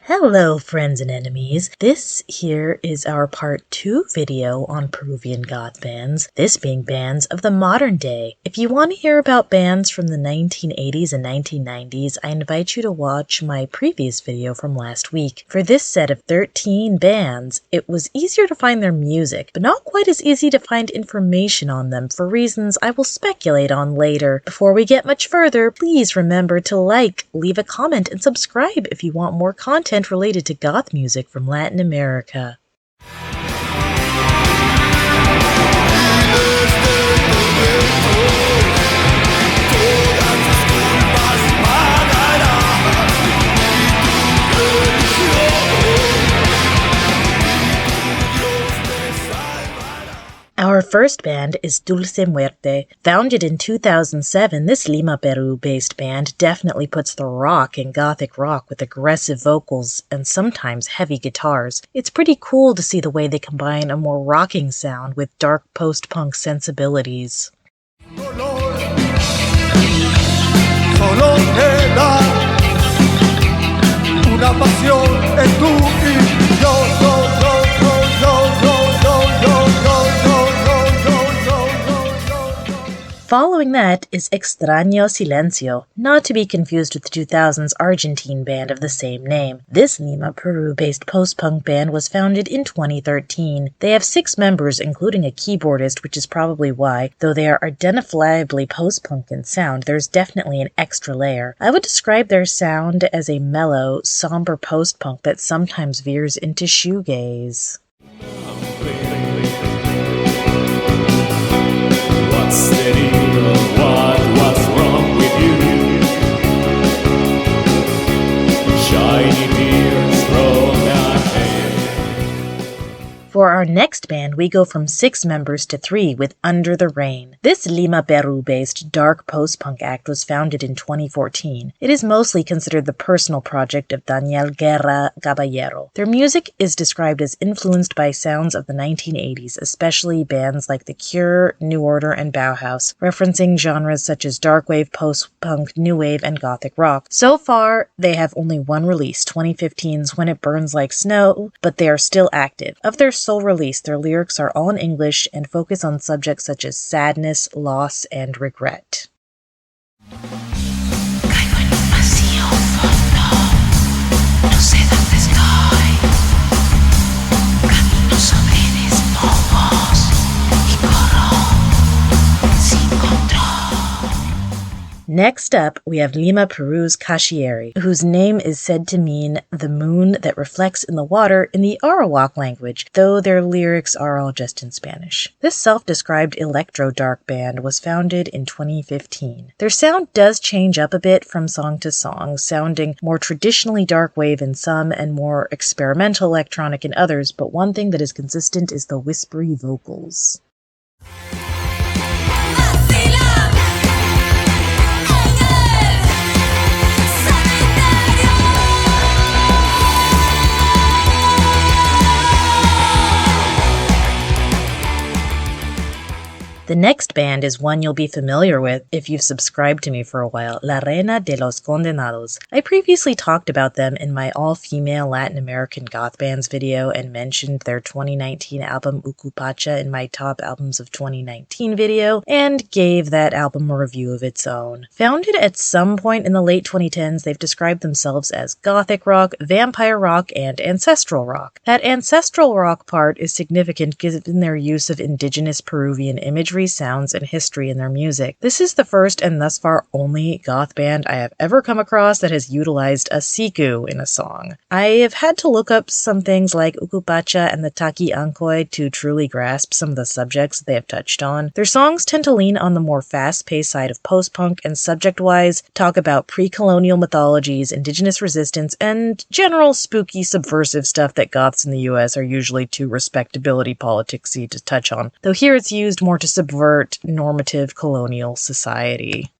Hello friends and enemies, this here is our part 2 video on Peruvian Goth bands, this being bands of the modern day. If you want to hear about bands from the 1980s and 1990s, I invite you to watch my previous video from last week. For this set of 13 bands, it was easier to find their music, but not quite as easy to find information on them for reasons I will speculate on later. Before we get much further, please remember to like, leave a comment, and subscribe if you want more content related to goth music from Latin America. Our first band is Dulce Muerte. Founded in 2007, this Lima, Peru-based band definitely puts the rock in gothic rock with aggressive vocals and sometimes heavy guitars. It's pretty cool to see the way they combine a more rocking sound with dark post-punk sensibilities. Following that is Extraño Silencio, not to be confused with the 2000s Argentine band of the same name. This Lima, Peru-based post-punk band was founded in 2013. They have 6 members, including a keyboardist, which is probably why, though they are identifiably post-punk in sound, there's definitely an extra layer. I would describe their sound as a mellow, somber post-punk that sometimes veers into shoegaze. What's wrong with you? Shiny tears from that head. For our next band, we go from 6 members to 3 with Under the Rain. This Lima, Peru-based dark post-punk act was founded in 2014. It is mostly considered the personal project of Daniel Guerra Caballero. Their music is described as influenced by sounds of the 1980s, especially bands like The Cure, New Order, and Bauhaus, referencing genres such as darkwave, post-punk, new wave, and gothic rock. So far, they have only one release, 2015's When It Burns Like Snow, but they are still active. Of their sole release, their lyrics are all in English and focus on subjects such as sadness, loss, and regret. Caigo en un vacío fondo, no sé dónde estoy. Camino sobre despojos y corro sin control. Next up, we have Lima, Peru's Cashieri, whose name is said to mean the moon that reflects in the water in the Arawak language, though their lyrics are all just in Spanish. This self-described electro-dark band was founded in 2015. Their sound does change up a bit from song to song, sounding more traditionally dark wave in some and more experimental electronic in others, but one thing that is consistent is the whispery vocals. The next band is one you'll be familiar with if you've subscribed to me for a while, Larena de los Condenados. I previously talked about them in my all-female Latin American goth bands video and mentioned their 2019 album Ucupacha in my top albums of 2019 video, and gave that album a review of its own. Founded at some point in the late 2010s, they've described themselves as gothic rock, vampire rock, and ancestral rock. That ancestral rock part is significant given their use of indigenous Peruvian imagery, sounds, and history in their music. This is the first and thus far only goth band I have ever come across that has utilized a siku in a song. I have had to look up some things like Ucupacha and the Taki Ankoi to truly grasp some of the subjects they have touched on. Their songs tend to lean on the more fast-paced side of post-punk and subject-wise talk about pre-colonial mythologies, indigenous resistance, and general spooky subversive stuff that goths in the US are usually too respectability politicsy to touch on, though here it's used more to subvert normative colonial society.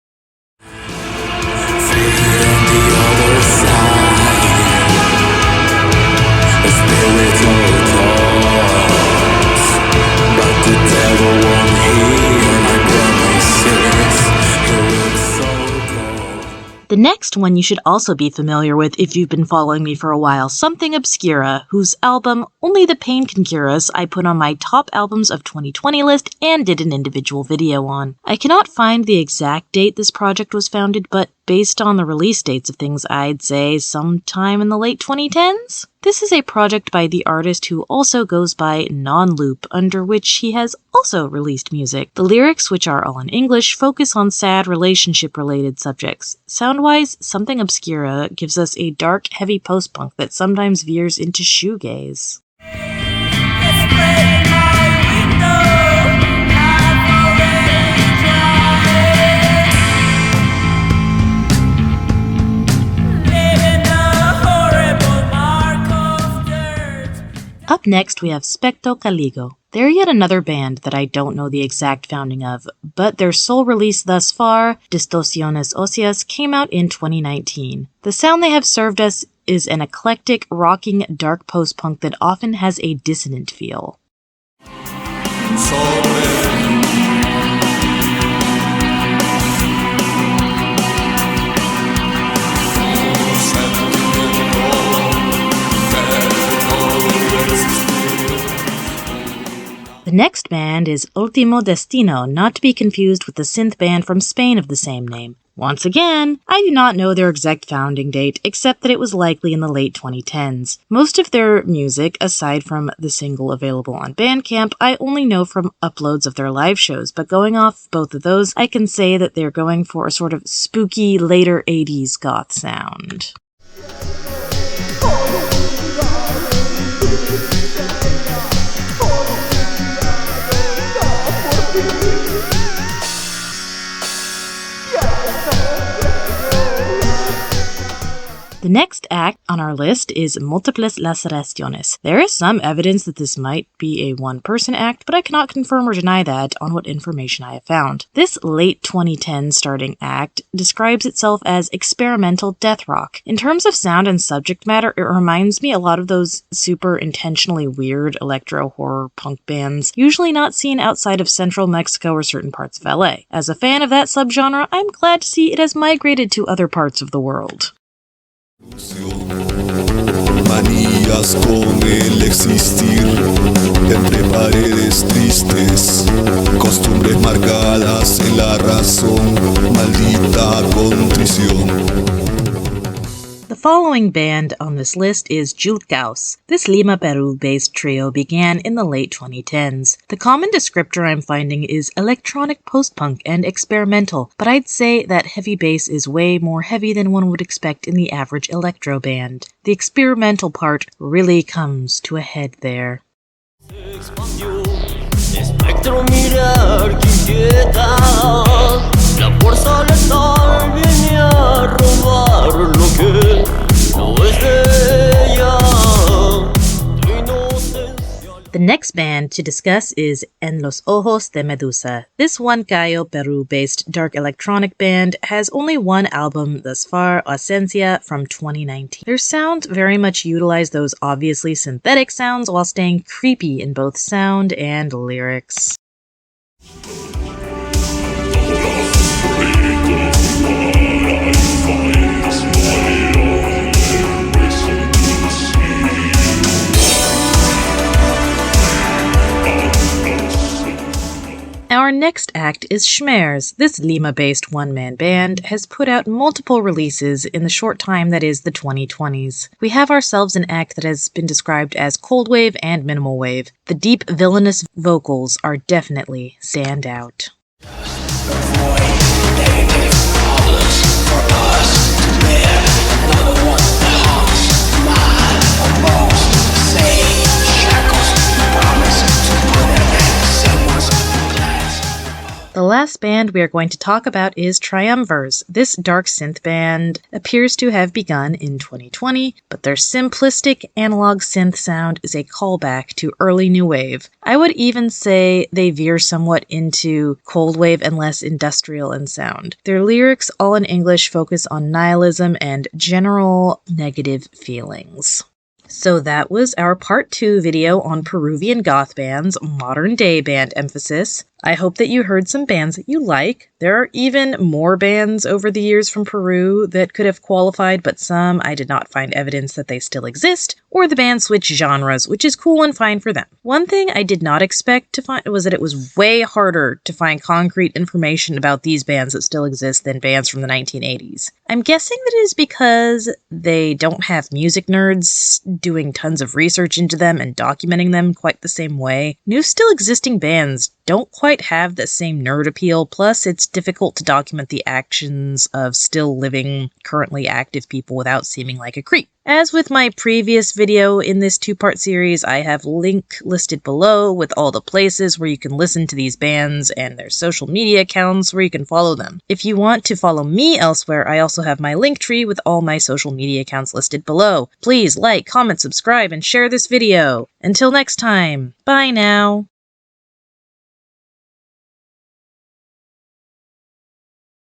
The next one you should also be familiar with if you've been following me for a while, something Obscura, whose album, Only the Pain Can Cure Us, I put on my top albums of 2020 list and did an individual video on. I cannot find the exact date this project was founded, but based on the release dates of things, I'd say sometime in the late 2010s? This is a project by the artist who also goes by Non-Loop, under which he has also released music. The lyrics, which are all in English, focus on sad relationship-related subjects. Sound-wise, Something Obscura gives us a dark, heavy post-punk that sometimes veers into shoegaze. Up next, we have Specto Caligo. They're yet another band that I don't know the exact founding of, but their sole release thus far, Distorsiones Óseas, came out in 2019. The sound they have served us is an eclectic, rocking, dark post-punk that often has a dissonant feel. The next band is Ultimo Destino, not to be confused with the synth band from Spain of the same name. Once again, I do not know their exact founding date, except that it was likely in the late 2010s. Most of their music, aside from the single available on Bandcamp, I only know from uploads of their live shows, but going off both of those, I can say that they're going for a sort of spooky, later 80s goth sound. The next act on our list is Multipleceres. There is some evidence that this might be a one-person act, but I cannot confirm or deny that on what information I have found. This late 2010 starting act describes itself as experimental death rock. In terms of sound and subject matter, it reminds me a lot of those super intentionally weird electro-horror punk bands, usually not seen outside of central Mexico or certain parts of LA. As a fan of that subgenre, I'm glad to see it has migrated to other parts of the world. Manías con el existir entre paredes tristes, costumbres marcadas en la razón, maldita contrición. The following band on this list is Jute. This Lima, Peru-based trio began in the late 2010s. The common descriptor I'm finding is electronic post-punk and experimental, but I'd say that heavy bass is way more heavy than one would expect in the average electro band. The experimental part really comes to a head there. The next band to discuss is Enlos de Medusa. This Huancayo, Peru-based dark electronic band has only one album thus far, Ausencia, from 2019. Their sounds very much utilize those obviously synthetic sounds while staying creepy in both sound and lyrics. Our next act is Schmears. This Lima-based one-man band has put out multiple releases in the short time that is the 2020s. We have ourselves an act that has been described as coldwave and minimal wave. The deep, villainous vocals are definitely stand out. The last band we are going to talk about is Triumvirs. This dark synth band appears to have begun in 2020, but their simplistic analog synth sound is a callback to early new wave. I would even say they veer somewhat into cold wave and less industrial in sound. Their lyrics, all in English, focus on nihilism and general negative feelings. So that was our part 2 video on Peruvian goth bands, modern day band emphasis. I hope that you heard some bands that you like. There are even more bands over the years from Peru that could have qualified, but some I did not find evidence that they still exist, or the band switched genres, which is cool and fine for them. One thing I did not expect to find was that it was way harder to find concrete information about these bands that still exist than bands from the 1980s. I'm guessing that it is because they don't have music nerds doing tons of research into them and documenting them quite the same way. New still existing bands don't quite have the same nerd appeal, plus it's difficult to document the actions of still living, currently active people without seeming like a creep. As with my previous video in this two-part series, I have link listed below with all the places where you can listen to these bands and their social media accounts where you can follow them. If you want to follow me elsewhere, I also have my link tree with all my social media accounts listed below. Please like, comment, subscribe, and share this video. Until next time, bye now.